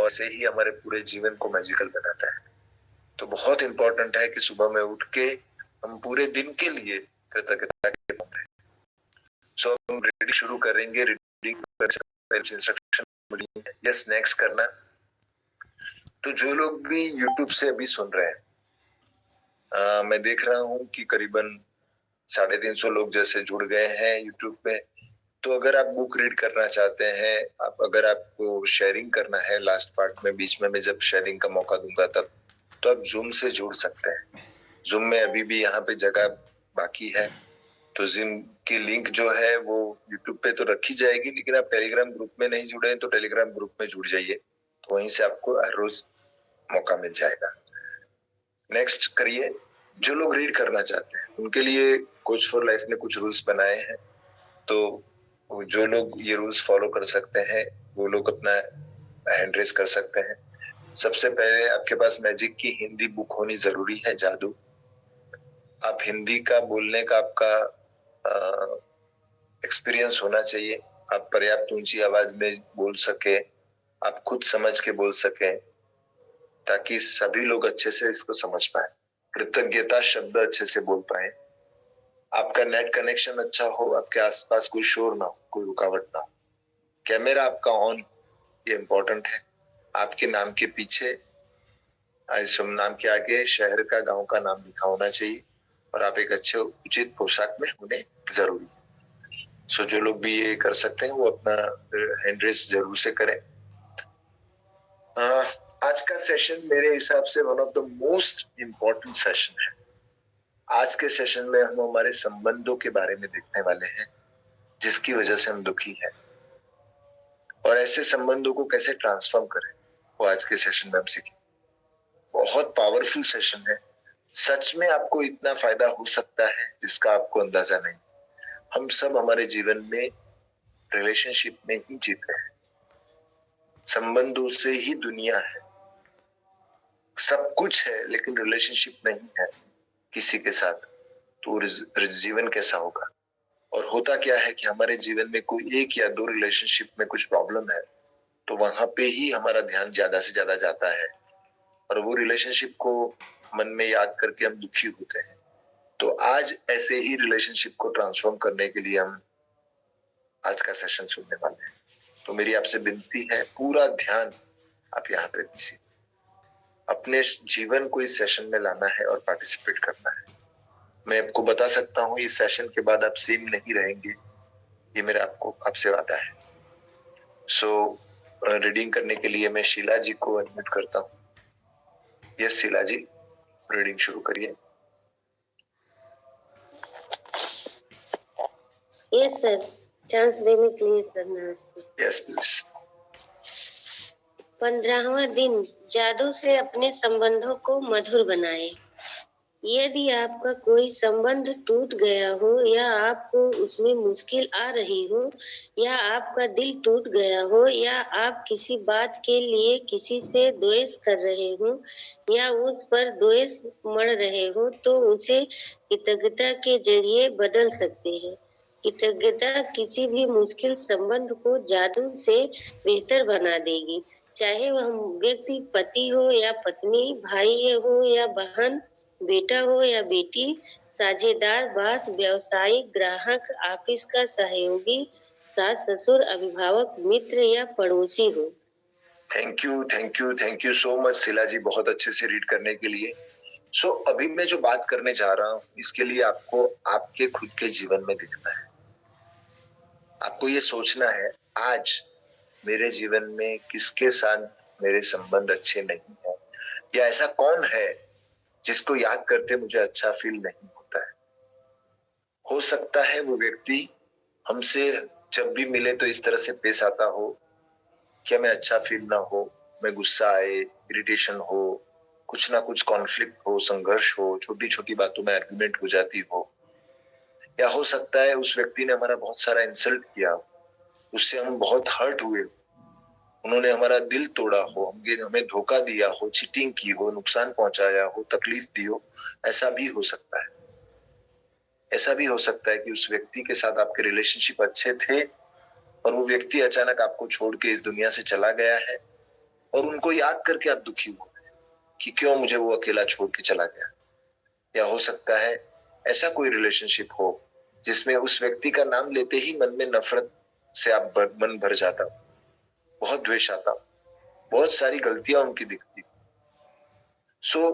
और से ही हमारे पूरे जीवन को मैजिकल बनाता है। तो बहुत इंपॉर्टेंट है कि सुबह में उठ के हम पूरे दिन के लिए कृतज्ञता के मारे। सो हम रीडिंग शुरू करेंगे। रीडिंग इंस्ट्रक्शन या स्नैक्स करना। तो जो लोग भी यूट्यूब से अभी सुन रहे हैं, मैं देख रहा हूँ कि करीबन 350 लोग जैसे जुड़ गए हैं यूट्यूब पे। तो अगर आप बुक रीड करना चाहते हैं, अगर आपको शेयरिंग करना है लास्ट पार्ट में, बीच में मैं जब शेयरिंग का मौका दूंगा तब, तो आप जूम से जुड़ सकते हैं। जूम में अभी भी यहाँ पे जगह बाकी है, तो जिम की लिंक जो है वो यूट्यूब पे तो रखी जाएगी, लेकिन आप टेलीग्राम ग्रुप में नहीं जुड़े हैं तो टेलीग्राम ग्रुप में जुड़ जाइए, तो वहीं से आपको हर रोज मौका मिल जाएगा। नेक्स्ट करिए। जो लोग रीड करना चाहते हैं उनके लिए कोच फॉर लाइफ ने कुछ रूल्स बनाए हैं, तो जो लोग ये रूल्स फॉलो कर सकते हैं वो लोग अपना हैंड रेस कर सकते हैं। सबसे पहले आपके पास मैजिक की हिंदी बुक होनी जरूरी है, जादू। आप हिंदी का बोलने का आपका एक्सपीरियंस होना चाहिए। आप पर्याप्त ऊंची आवाज में बोल सके, आप खुद समझ के बोल सके, ताकि सभी लोग अच्छे से इसको समझ पाए। कृतज्ञता शब्द अच्छे से बोल पाए। आपका नेट कनेक्शन अच्छा हो, आपके आसपास कोई शोर ना हो, कोई रुकावट ना हो। कैमरा आपका ऑन, ये इंपॉर्टेंट है। आपके नाम के पीछे, शुभ नाम के आगे शहर का, गांव का नाम लिखा होना चाहिए, और आप एक अच्छे उचित पोशाक में होने जरूरी है। सो जो लोग भी ये कर सकते हैं वो अपना हैंड रेस जरूर से करें। आज का सेशन मेरे हिसाब से one of the most important session है। आज के सेशन में हम हमारे संबंधों के बारे में देखने वाले हैं, जिसकी वजह से हम दुखी हैं, और ऐसे संबंधों को कैसे ट्रांसफॉर्म करें, वो आज के सेशन में हम सीखेंगे। बहुत पावरफुल सेशन है। सच में आपको इतना फायदा हो सकता है जिसका आपको अंदाजा नहीं। हम सब हमारे जीवन में रिलेशनशिप में ही जीते हैं। संबंधों से ही दुनिया है। सब कुछ है लेकिन रिलेशनशिप नहीं है किसी के साथ, तो जीवन कैसा होगा। और होता क्या है कि हमारे जीवन में कोई एक या दो रिलेशनशिप में कुछ प्रॉब्लम है, तो वहां पे ही हमारा ध्यान ज्यादा से ज्यादा जाता है, और वो रिलेशनशिप को मन में याद करके हम दुखी होते हैं। तो आज ऐसे ही रिलेशनशिप को ट्रांसफॉर्म करने के लिए हम आज का सेशन सुनने वाले हैं। तो मेरी आपसे विनती है, पूरा ध्यान आप यहाँ पे दीजिए। अपने जीवन को इस सेशन में लाना है और पार्टिसिपेट करना है। मैं आपको बता सकता हूँ इस सेशन के बाद आप सेम नहीं रहेंगे, ये मेरा आपसे वादा है। सो रीडिंग करने के लिए मैं शीला जी को अनम्यूट करता हूँ। यस शीला जी, रीडिंग शुरू करिए। यस सर, चांस देने के लिए सर नमस्ते। Yes please. 15वां दिन, जादू से अपने संबंधों को मधुर बनाए। यदि आपका कोई संबंध टूट गया हो, या आपको उसमें मुश्किल आ रही हो, या आपका दिल टूट गया हो, या आप किसी बात के लिए किसी से द्वेष कर रहे हो, या उस पर द्वेष मढ़ रहे हो, तो उसे कृतज्ञता के जरिए बदल सकते हैं। कृतज्ञता किसी भी मुश्किल संबंध को जादू से बेहतर बना देगी। चाहे वह व्यक्ति पति हो या पत्नी, भाई हो या बहन, बेटा हो या बेटी, साझेदार, बास, व्यवसायिक, ग्राहक, ऑफिस का सहयोगी, सास ससुर, अभिभावक, मित्र या पड़ोसी हो। Thank you, thank you, thank you so much Sheela ji, बहुत अच्छे से रीड करने के लिए। सो अभी मैं जो बात करने जा रहा हूँ, इसके लिए आपको आपके खुद के जीवन में देखना है। आपको ये सोचना है, आज मेरे जीवन में किसके साथ मेरे संबंध अच्छे नहीं है, या ऐसा कौन है जिसको याद करते मुझे अच्छा फील नहीं होता है। हो सकता है वो व्यक्ति हमसे जब भी मिले तो इस तरह से पेश आता हो कि हमें अच्छा फील ना हो, मैं गुस्सा आए, इरिटेशन हो, कुछ ना कुछ कॉन्फ्लिक्ट हो, संघर्ष हो, छोटी छोटी बातों में आर्गुमेंट हो जाती हो। या हो सकता है उस व्यक्ति ने हमारा बहुत सारा इंसल्ट किया, उससे हम बहुत हर्ट हुए, उन्होंने हमारा दिल तोड़ा हो, हमें धोखा दिया हो, चीटिंग की हो, नुकसान पहुंचाया हो, तकलीफ दी हो। ऐसा भी हो सकता है। ऐसा भी हो सकता है कि उस व्यक्ति के साथ आपके रिलेशनशिप अच्छे थे और वो व्यक्ति अचानक आपको छोड़ के इस दुनिया से चला गया है, और उनको याद करके आप दुखी हो कि क्यों मुझे वो अकेला छोड़ के चला गया। या हो सकता है ऐसा कोई रिलेशनशिप हो जिसमें उस व्यक्ति का नाम लेते ही मन में नफरत से आप मन भर जाता, बहुत द्वेष आता, बहुत सारी गलतियां उनकी दिखती।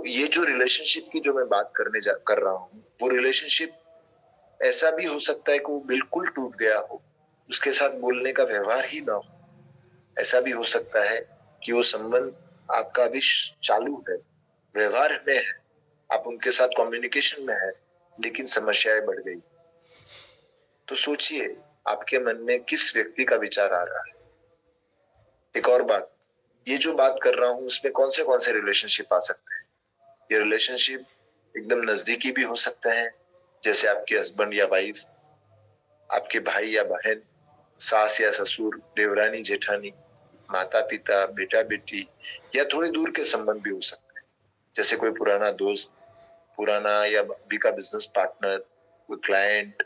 ये जो रिलेशनशिप की जो मैं बात कर रहा हूं, वो रिलेशनशिप ऐसा भी हो सकता है कि वो बिल्कुल टूट गया हो, उसके साथ बोलने का व्यवहार ही ना हो। ऐसा भी हो सकता है कि वो संबंध आपका अभी चालू है, व्यवहार में है, आप उनके साथ कम्युनिकेशन में है, लेकिन समस्याएं बढ़ गई। तो सोचिए आपके मन में किस व्यक्ति का विचार आ रहा है। एक और बात, ये जो बात कर रहा हूं उसमें कौन से रिलेशनशिप आ सकते हैं। ये रिलेशनशिप एकदम नजदीकी भी हो सकते हैं, जैसे आपके हस्बैंड या वाइफ, आपके भाई या बहन, सास या ससुर, देवरानी जेठानी, माता पिता, बेटा बेटी, या थोड़े दूर के संबंध भी हो सकते हैं, जैसे कोई पुराना दोस्त, पुराना या अभी का बिजनेस पार्टनर, कोई क्लाइंट,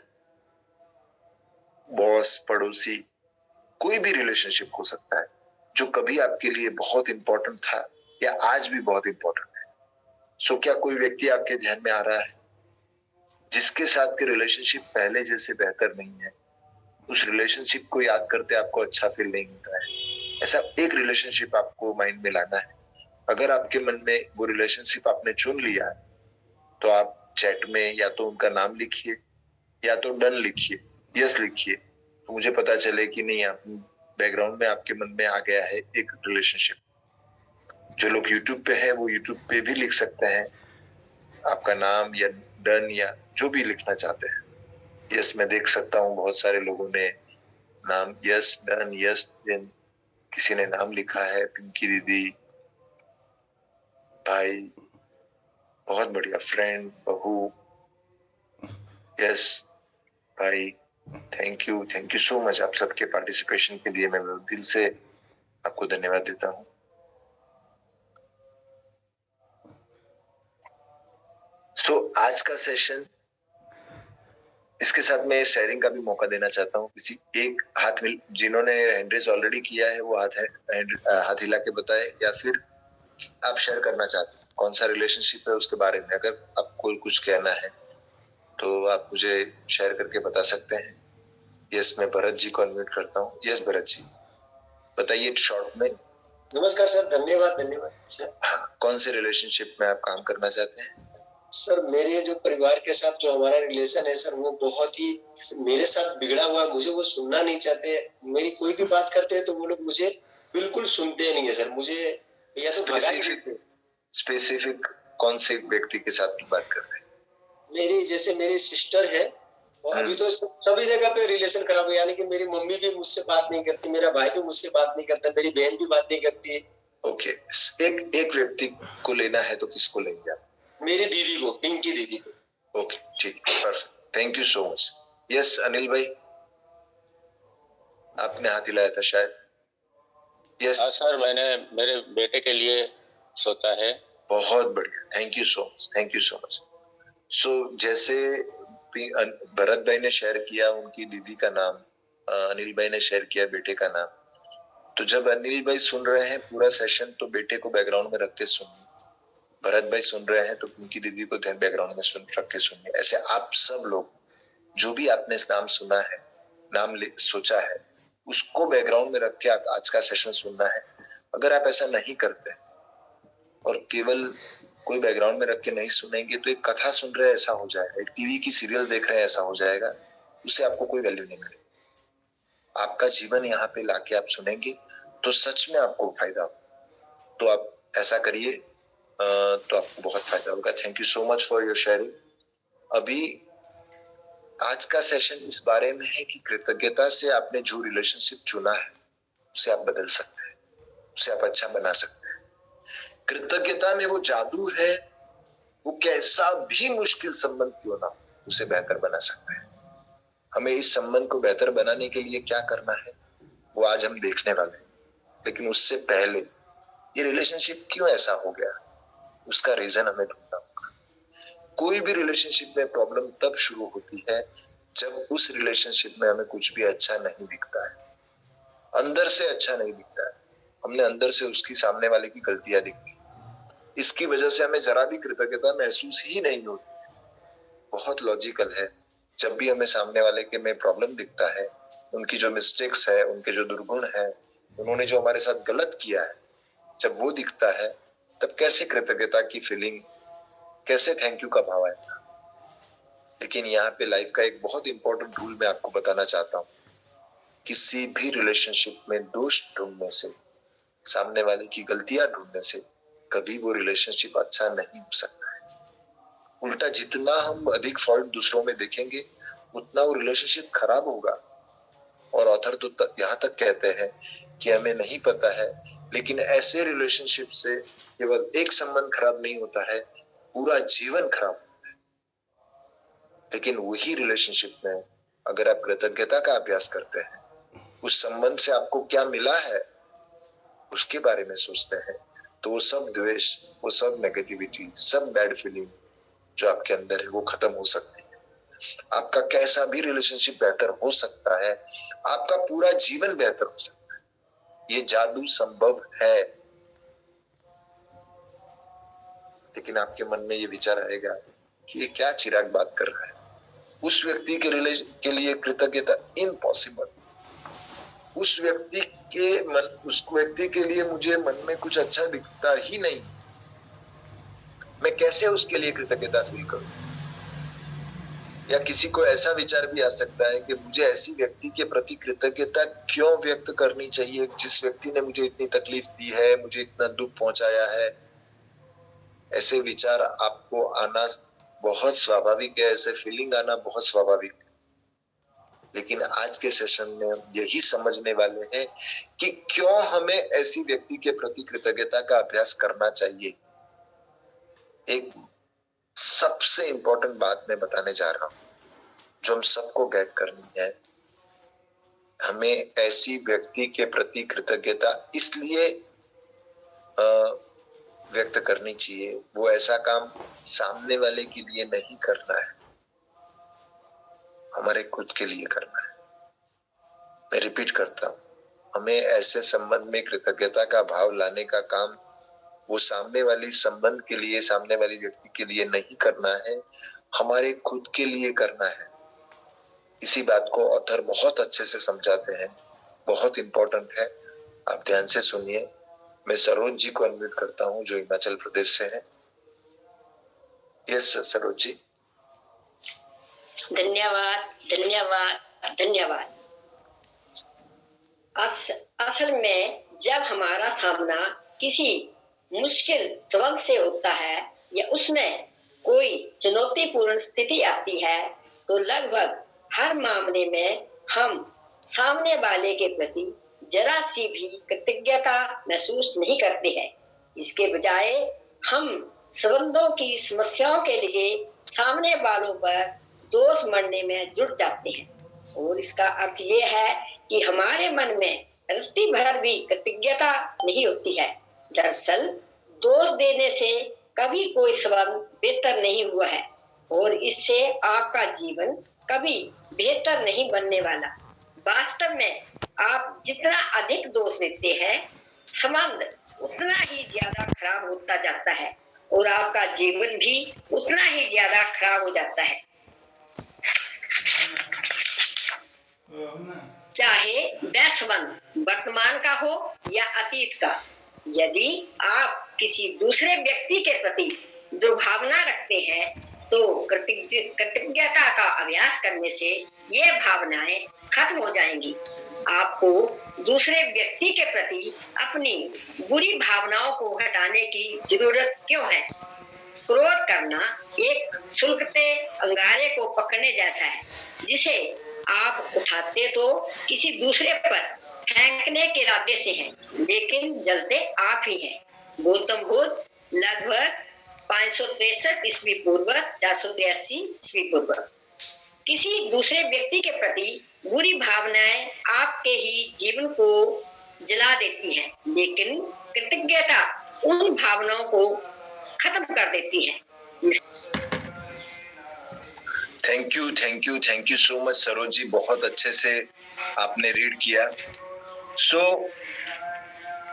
बॉस, पड़ोसी, कोई भी रिलेशनशिप हो सकता है जो कभी आपके लिए बहुत इंपॉर्टेंट था या आज भी बहुत इंपॉर्टेंट है। क्या कोई व्यक्ति आपके ध्यान में आ रहा है जिसके साथ के रिलेशनशिप पहले जैसे बेहतर नहीं है? उस रिलेशनशिप को याद करते आपको अच्छा फील नहीं होता है? ऐसा एक रिलेशनशिप आपको माइंड में लाना है। अगर आपके मन में वो रिलेशनशिप आपने चुन लिया है तो आप चैट में या तो उनका नाम लिखिए या तो डन लिखिए, यस लिखिए, तो मुझे पता चले कि नहीं, आप बैकग्राउंड में आपके मन में आ गया है एक रिलेशनशिप। जो लोग यूट्यूब पे है वो यूट्यूब पे भी लिख सकते हैं आपका नाम या डन या जो भी लिखना चाहते हैं। यस मैं देख सकता हूँ बहुत सारे लोगों ने नाम यस डन यस देन, किसी ने नाम लिखा है पिंकी दीदी, भाई, बहुत बढ़िया, फ्रेंड, बहू, यस भाई, थैंक यू सो मच। आप सबके पार्टिसिपेशन के लिए मैं दिल से आपको धन्यवाद देता हूँ। आज का सेशन, इसके साथ मैं शेयरिंग का भी मौका देना चाहता हूँ। किसी एक हाथ मिल, जिन्होंने हैंड रेज ऑलरेडी किया है वो हाथ हिला के बताए, या फिर आप शेयर करना चाहते हैं कौन सा रिलेशनशिप है उसके बारे में। अगर आपको कुछ कहना है तो आप मुझे शेयर करके बता सकते हैं। यस मैं भरत जी को अनम्यूट करता हूँ। यस भरत जी बताइए शॉर्ट में। नमस्कार सर, धन्यवाद सर। हाँ, कौन से रिलेशनशिप में आप काम करना चाहते हैं? सर मेरे जो परिवार के साथ जो हमारा रिलेशन है सर, वो बहुत ही मेरे साथ बिगड़ा हुआ है। मुझे वो सुनना नहीं चाहते। मेरी कोई भी बात करते हैं तो वो लोग मुझे बिल्कुल सुनते नहीं है सर। मुझे या तो स्पेसिफिक कौन से व्यक्ति के साथ बात कर रहे हैं? मेरी सिस्टर है, और अभी तो सभी जगह पे रिलेशन खराब है। यानी कि मेरी मम्मी भी मुझसे बात नहीं करती, मेरा भाई भी मुझसे बात नहीं करता, मेरी बहन भी बात नहीं करती। ओके, एक व्यक्ति को लेना है तो किसको लेंगे आप? मेरी दीदी को, पिंकी दीदी को। ओके ठीक, perfect, thank you so much. Yes Anil भाई, आपने हाथ हिलाया था शायद। यस सर, मैंने मेरे बेटे के लिए सोचा है। बहुत बढ़िया, थैंक यू सो मच। जैसे भरत भाई ने शेयर किया उनकी दीदी का नाम, अनिल भाई ने शेयर किया बेटे का नाम, तो जब अनिल भाई सुन रहे हैं पूरा सेशन तो बेटे को बैकग्राउंड में रख के सुनिए। भरत भाई सुन रहे हैं तो उनकी दीदी को ध्यान बैकग्राउंड में रख के सुनिए। ऐसे आप सब लोग जो भी आपने नाम सुना है, नाम सोचा है, उसको बैकग्राउंड में रख के आप आज का सेशन सुनना है। अगर आप ऐसा नहीं करते और केवल कोई बैकग्राउंड में रख के नहीं सुनेंगे तो एक कथा सुन रहे ऐसा हो जाएगा, एक टीवी की सीरियल देख रहे हैं ऐसा हो जाएगा। उससे आपको कोई वैल्यू नहीं मिलेगी। आपका जीवन यहाँ पे लाके आप सुनेंगे तो सच में आपको फायदा होगा। तो आप ऐसा करिए तो आपको बहुत फायदा होगा। Thank you so much for your sharing. अभी आज का सेशन इस बारे में है कि कृतज्ञता से आपने जो रिलेशनशिप चुना है उसे आप बदल सकते हैं, उसे आप अच्छा बना सकते हैं। कृतज्ञता में वो जादू है, वो कैसा भी मुश्किल संबंध क्यों ना उसे बेहतर बना सकते हैं। हमें इस संबंध को बेहतर बनाने के लिए क्या करना है वो आज हम देखने वाले हैं। लेकिन उससे पहले ये रिलेशनशिप क्यों ऐसा हो गया उसका रीजन हमें ढूंढना होगा। कोई भी रिलेशनशिप में प्रॉब्लम तब शुरू होती है जब उस रिलेशनशिप में हमें कुछ भी अच्छा नहीं दिखता है, अंदर से अच्छा नहीं दिखता है। हमने अंदर से उसकी सामने वाले की गलतियां दिख दी। इसकी वजह से हमें जरा भी कृतज्ञता महसूस ही नहीं होती। बहुत लॉजिकल है। जब भी हमें सामने वाले के में प्रॉब्लम दिखता है, उनकी जो मिस्टेक्स है, उनके जो दुर्गुण है, उन्होंने जो हमारे साथ गलत किया है, जब वो दिखता है तब कैसे कृतज्ञता की फीलिंग, कैसे थैंक यू का भाव आएगा। लेकिन यहाँ पे लाइफ का एक बहुत इंपॉर्टेंट रूल मैं आपको बताना चाहता हूँ। किसी भी रिलेशनशिप में दोष ढूंढने से, सामने वाले की गलतियां ढूंढने से कभी वो रिलेशनशिप अच्छा नहीं हो सकता है। उल्टा जितना हम अधिक फॉल्ट दूसरों में देखेंगे उतना वो रिलेशनशिप खराब होगा। और ऑथर तो यहाँ तक कहते हैं कि हमें नहीं पता है, लेकिन ऐसे रिलेशनशिप से केवल एक संबंध खराब नहीं होता है, पूरा जीवन खराब होता है। लेकिन वही रिलेशनशिप में अगर आप कृतज्ञता का अभ्यास करते हैं, उस संबंध से आपको क्या मिला है उसके बारे में सोचते हैं, तो वो सब द्वेष, वो सब नेगेटिविटी, सब बैड फीलिंग जो आपके अंदर है वो खत्म हो सकती है। आपका कैसा भी रिलेशनशिप बेहतर हो सकता है, आपका पूरा जीवन बेहतर हो सकता है। ये जादू संभव है। लेकिन आपके मन में ये विचार आएगा कि ये क्या चिराग बात कर रहा है, उस व्यक्ति के लिए कृतज्ञता इम्पॉसिबल। उस व्यक्ति के लिए मुझे मन में कुछ अच्छा दिखता ही नहीं, मैं कैसे उसके लिए कृतज्ञता फील करूं। या किसी को ऐसा विचार भी आ सकता है कि मुझे ऐसी व्यक्ति के प्रति कृतज्ञता क्यों व्यक्त करनी चाहिए जिस व्यक्ति ने मुझे इतनी तकलीफ दी है, मुझे इतना दुख पहुंचाया है। ऐसे विचार आपको आना बहुत स्वाभाविक है, ऐसे फीलिंग आना बहुत स्वाभाविक है। लेकिन आज के सेशन में हम यही समझने वाले हैं कि क्यों हमें ऐसी व्यक्ति के प्रति कृतज्ञता का अभ्यास करना चाहिए। एक सबसे इंपॉर्टेंट बात मैं बताने जा रहा हूं जो हम सबको गेट करनी है। हमें ऐसी व्यक्ति के प्रति कृतज्ञता इसलिए व्यक्त करनी चाहिए, वो ऐसा काम सामने वाले के लिए नहीं करना है, हमारे खुद के लिए करना है। मैं रिपीट करता हूं, हमें ऐसे संबंध में कृतज्ञता का भाव लाने का काम वो सामने वाली संबंध के लिए, सामने वाली व्यक्ति के लिए नहीं करना है, हमारे खुद के लिए करना है। इसी बात को ऑथर बहुत अच्छे से समझाते हैं, बहुत इंपॉर्टेंट है। आप ध्यान से सुनिए। मैं सरोज जी को अनम्यूट करता हूं जो हिमाचल प्रदेश से है। यस सरोज जी। धन्यवाद धन्यवाद धन्यवाद। असल में जब हमारा सामना किसी मुश्किल सबक से होता है या उसमें कोई चुनौतीपूर्ण स्थिति आती है तो लगभग हर मामले में हम सामने वाले के प्रति जरा सी भी कृतज्ञता महसूस नहीं करते हैं। इसके बजाय हम संबंधों की समस्याओं के लिए सामने वालों पर दोष मढ़ने में जुट जाते हैं और इसका अर्थ ये है कि हमारे मन में रत्ती भर भी कृतज्ञता नहीं होती है। दरअसल दोष देने से कभी कोई संबंध बेहतर नहीं हुआ है और इससे आपका जीवन कभी बेहतर नहीं बनने वाला। वास्तव में आप जितना अधिक दोष देते हैं संबंध उतना ही ज्यादा खराब होता जाता है और आपका जीवन भी उतना ही ज्यादा खराब हो जाता है। चाहे वह संबंध वर्तमान का हो या अतीत का। यदि आप किसी दूसरे व्यक्ति के प्रति दुर्भावना रखते हैं तो कृतज्ञता का अभ्यास करने से ये भावनाएं खत्म हो जाएंगी। आपको दूसरे व्यक्ति के प्रति अपनी बुरी भावनाओं को हटाने की जरूरत क्यों है? क्रोध करना एक सुलगते अंगारे को पकड़ने जैसा है जिसे आप उठाते तो किसी दूसरे पर फेंकने के इरादे से हैं, लेकिन जलते आप ही हैं। गौतम बुद्ध लगभग 563 ईस्वी पूर्व 483 ईस्वी पूर्व। किसी दूसरे व्यक्ति के प्रति बुरी भावनाएं आपके ही जीवन को जला देती हैं, लेकिन कृतज्ञता उन भावनाओं को खत्म कर देती है। Thank you so much Saroj ji, बहुत अच्छे से आपने रीड किया। सो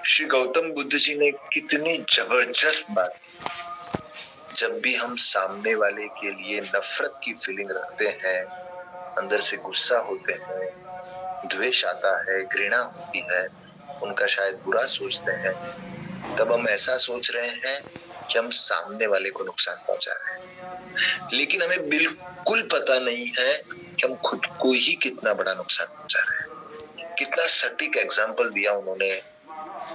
श्री गौतम बुद्ध जी ने कितनी जबरदस्त बात की। जब भी हम सामने वाले के लिए नफरत की फीलिंग रखते हैं, अंदर से गुस्सा होते हैं, द्वेष आता है, घृणा होती है, उनका शायद बुरा सोचते हैं, तब हम ऐसा सोच रहे हैं कि हम सामने वाले को नुकसान पहुंचा रहे हैं। लेकिन हमें बिल्कुल पता नहीं है कि हम खुद को ही कितना बड़ा नुकसान पहुंचा रहे हैं। कितना सटीक एग्जाम्पल दिया उन्होंने,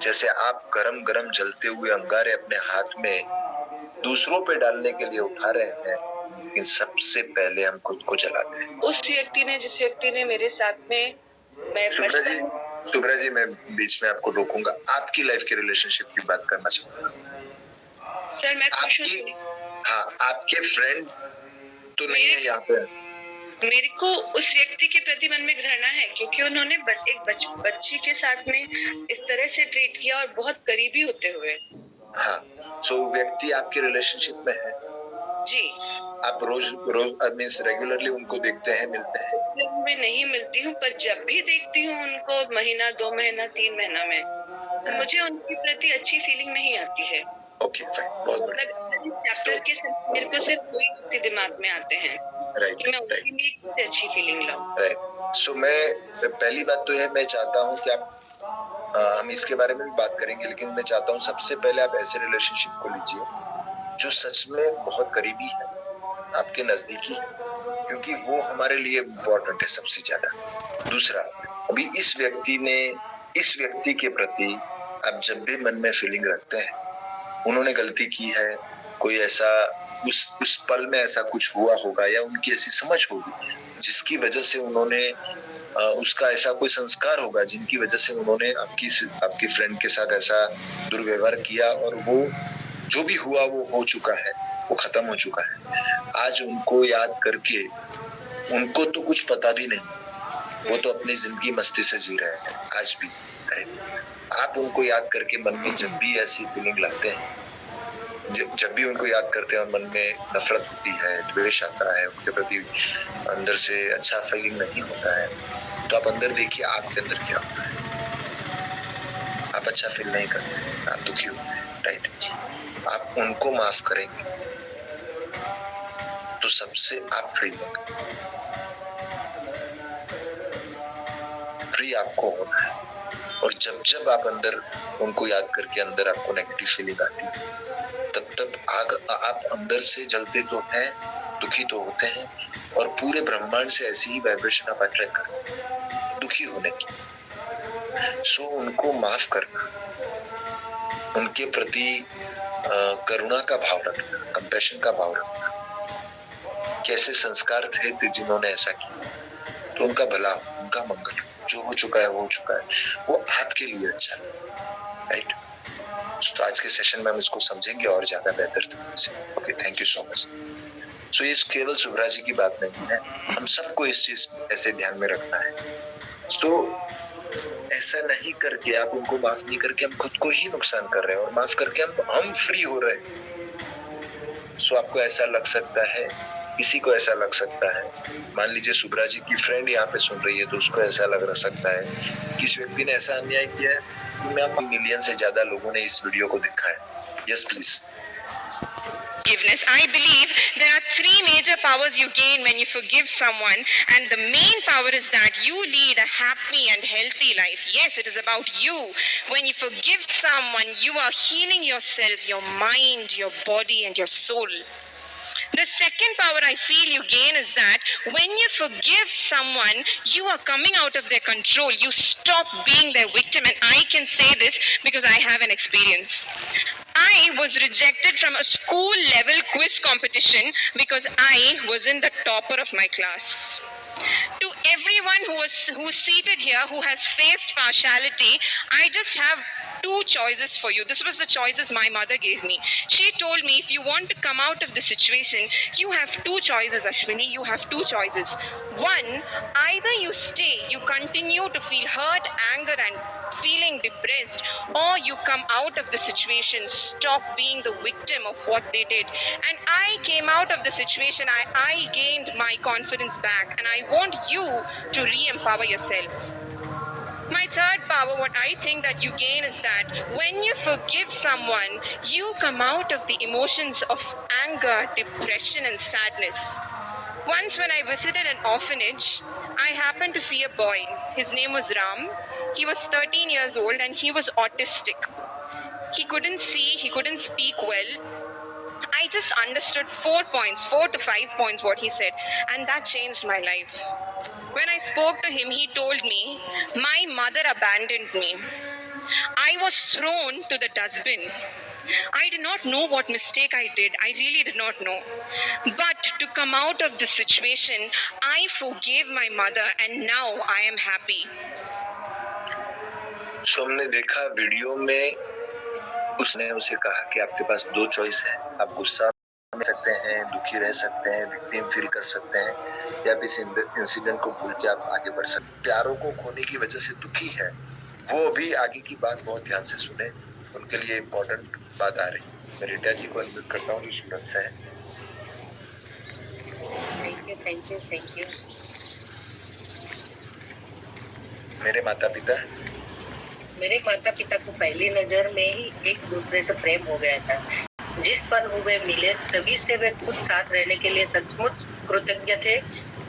जैसे आप गरम गरम जलते हुए अंगारे अपने हाथ में दूसरों पे डालने के लिए उठा रहे हैं, लेकिन सबसे पहले हम खुद को जलाते हैं। उस व्यक्ति ने, जिस व्यक्ति ने मेरे साथ में, मैं शुभ्रा जी मैं बीच में आपको रोकूंगा। आपकी लाइफ के रिलेशनशिप की बात करना चाहूंगा सर। मैं आपके फ्रेंड तो नहीं है यहाँ पे? मेरे को उस व्यक्ति के प्रति मन में घृणा है, क्योंकि उन्होंने एक बच्ची के साथ में इस तरह से ट्रीट किया, और बहुत करीबी होते हुए। हाँ, सो व्यक्ति आपके रिलेशनशिप में है जी। आप रोज मींस रेगुलरली उनको देखते हैं, मिलते हैं? मैं नहीं मिलती हूँ, पर जब भी देखती हूँ उनको, महीना, 2 महीना, 3 महीना में, तो मुझे उनके प्रति अच्छी फीलिंग नहीं आती है। ओके फाइन, बहुत बढ़िया। चैप्टर के साथ मेरे को सिर्फ कोई व्यक्ति दिमाग में आते हैं, राइट, मैं उनके लिए कितनी अच्छी फीलिंग लाऊं। राइट। सो मैं पहली बात तो है, मैं चाहता हूँ कि आप हम इसके बारे में भी बात करेंगे, लेकिन मैं चाहता हूँ सबसे पहले आप ऐसे रिलेशनशिप को लीजिए जो सच में बहुत करीबी है, आपके नजदीकी है, क्योंकि वो हमारे लिए इम्पोर्टेंट है सबसे ज्यादा। दूसरा, अभी इस व्यक्ति के प्रति आप जब भी मन में फीलिंग रखते हैं, उन्होंने गलती की है, कोई ऐसा उस पल में ऐसा कुछ हुआ होगा, या उनकी ऐसी समझ होगी जिसकी वजह से उन्होंने उसका ऐसा कोई संस्कार होगा जिनकी वजह से उन्होंने आपकी फ्रेंड के साथ ऐसा दुर्व्यवहार किया, और वो जो भी हुआ वो हो चुका है, वो खत्म हो चुका है। आज उनको याद करके, उनको तो कुछ पता भी नहीं, वो तो अपनी जिंदगी मस्ती से जी रहे हैं आज भी। आप उनको याद करके मन में जब भी ऐसी फीलिंग लाते हैं, जब भी उनको याद करते हैं और मन में नफरत होती है, द्वेष आता है, उनके प्रति अंदर से अच्छा फीलिंग नहीं होता है, तो आप अंदर देखिए आपके अंदर क्या होता है। आप अच्छा फील नहीं करते, आप दुखी होते हैं, राइट? आप उनको माफ करेंगे तो सबसे आप फ्री होंगे। फ्री आपको होना है, और जब आप अंदर उनको याद करके अंदर आपको नेगेटिव फीलिंग आती है, तब आप अंदर से जलते तो हैं, दुखी तो होते हैं, और पूरे ब्रह्मांड से ऐसी ही वाइब्रेशन आप अट्रैक्ट करते हैं दुखी होने की। सो उनको माफ करना, उनके प्रति करुणा का भाव रखना, कंपैशन का भाव रखना। कैसे संस्कार थे जिन्होंने ऐसा किया, तो उनका भला, उनका मंगल, जो हो चुका है वो हो चुका है, वो आपके लिए अच्छा है, राइट? तो आज के सेशन में हम इसको समझेंगे और ज्यादा बेहतर तरीके से। Okay, thank you so much. So ये केवल शुभ्रा जी की बात नहीं है, हम सबको इस चीज ऐसे ध्यान में रखना है। तो ऐसा नहीं करके, आप उनको माफ नहीं करके, हम खुद को ही नुकसान कर रहे हैं, और माफ करके हम फ्री हो रहे हैं। सो आपको ऐसा लग सकता है, किसी को ऐसा लग सकता है, मान लीजिए शुभ्रा जी की फ्रेंड यहाँ पे सुन रही है, तो उसको ऐसा लग सकता है कि इस व्यक्ति ने ऐसा अन्याय किया है। मिलियन से ज्यादा लोगों ने इस वीडियो को देखा है। Yes please. Forgiveness. I believe there are 3 major powers you gain when you forgive someone, and the main power is that you lead a happy and healthy life. Yes, it is about you. When you forgive someone, you are healing yourself, your mind, your body, and your soul. The second power I feel you gain is that when you forgive someone, you are coming out of their control. You stop being their victim, and I can say this because I have an experience. I was rejected from a school level quiz competition because I wasn't the topper of my class. To everyone who's seated here who has faced partiality, I just have 2 choices for you. This was the choices my mother gave me. She told me, if you want to come out of the situation, you have 2 choices, Ashwini. You have 2 choices. One, either you stay, you continue to feel hurt, anger, and feeling depressed, or you come out of the situation, stop being the victim of what they did. And I came out of the situation, I gained my confidence back, and I want you to re-empower yourself. My third power, what I think that you gain is that when you forgive someone, you come out of the emotions of anger, depression, and sadness. Once when I visited an orphanage, I happened to see a boy. His name was Ram. He was 13 years old and he was autistic. He couldn't see, he couldn't speak well. I just understood 4 to 5 points what he said, and that changed my life. When I spoke to him, he told me, my mother abandoned me. I was thrown to the dustbin. I did not know what mistake I did. I really did not know. But to come out of this situation, I forgave my mother and now I am happy. सो हमने देखा video में उसने उसे कहा कि आपके पास दो choice है, आप गुस्सा रह सकते हैं, दुखी रह सकते हैं, विक्टिम फील कर सकते हैं, या इस इंसिडेंट को भूल के आप आगे बढ़ सकते हैं। प्यारों को खोने की वजह से दुखी है, वो भी आगे की बात बहुत ध्यान से सुने, उनके लिए इम्पोर्टेंट बात आ रही। मैं रीटा जी को अनम्यूट करता हूँ जो स्टूडेंट्स हैं। Thank you. मेरे माता पिता को पहली नजर में ही एक दूसरे से प्रेम हो गया था। जिस पल वे मिले तभी से वे खुद साथ रहने के लिए सचमुच कृतज्ञ थे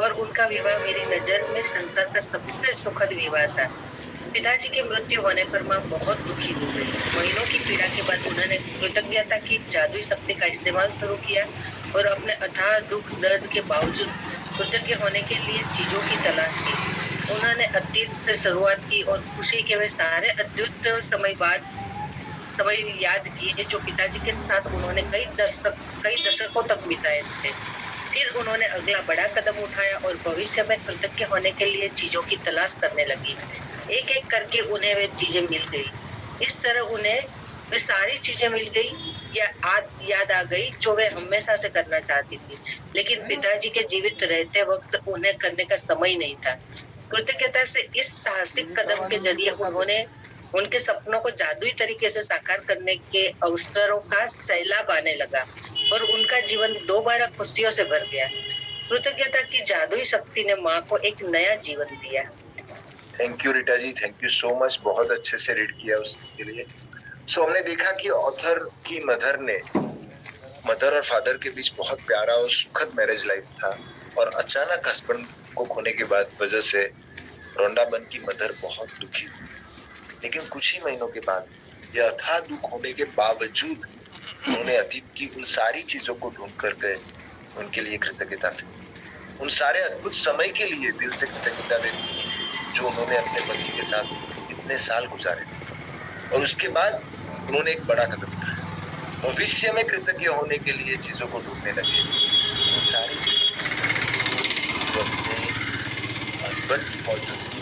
और उनका विवाह मेरी नजर में संसार का सबसे सुखद विवाह था। पिताजी की मृत्यु होने पर माँ बहुत दुखी हो गई। महीनों की पीड़ा के बाद उन्होंने कृतज्ञता की जादुई शक्ति का इस्तेमाल शुरू किया और अपने अथाह दुख दर्द के बावजूद कृतज्ञ होने के लिए चीजों की तलाश की। उन्होंने अतीत से शुरुआत की और खुशी के वे सारे अद्भुत समय याद किए जो पिताजी के साथ उन्होंने कई दशकों तक बिताए थे। फिर उन्होंने अगला बड़ा कदम उठाया और भविष्य में कृतज्ञ होने के लिए चीजों की तलाश करने लगी। एक एक करके उन्हें वे चीजें मिल गई। इस तरह उन्हें वे सारी चीजें मिल गई या याद आ गई जो वे हमेशा से करना चाहती थी, लेकिन पिताजी के जीवित रहते वक्त उन्हें करने का समय नहीं था। कृतज्ञता से इस साहसिक कदम के जरिए उन्होंने उनके सपनों को जादुई तरीके से साकार करने के अवसरों का सैलाब आने लगा और उनका जीवन दोबारा खुशियों से भर गया। कृतज्ञता की जादुई शक्ति ने माँ को एक नया जीवन दिया। Thank you Rita ji, thank you so much, बहुत अच्छे से रीड किया उसके लिए। सो हमने देखा कि ऑथर की मदर और फादर के बीच बहुत प्यारा और सुखद मैरिज लाइफ था और अचानक हस्बैंड को खोने के बाद वजह से रोंडाबन की मदर बहुत दुखी हुई। लेकिन कुछ ही महीनों के बाद यह अथाह दुख होने के बावजूद उन्होंने अतीत की उन सारी चीजों को ढूंढ कर गए, उनके लिए कृतज्ञता व्यक्त, उन सारे अद्भुत समय के लिए दिल से कृतज्ञता व्यक्त की जो उन्होंने अपने पति के साथ इतने साल गुजारे। और उसके बाद उन्होंने एक बड़ा कदम उठाया, भविष्य में कृतज्ञ होने के लिए चीजों को ढूंढने लगे। उन सारी चीजें वो अपने हस्बैंड की मौजूदगी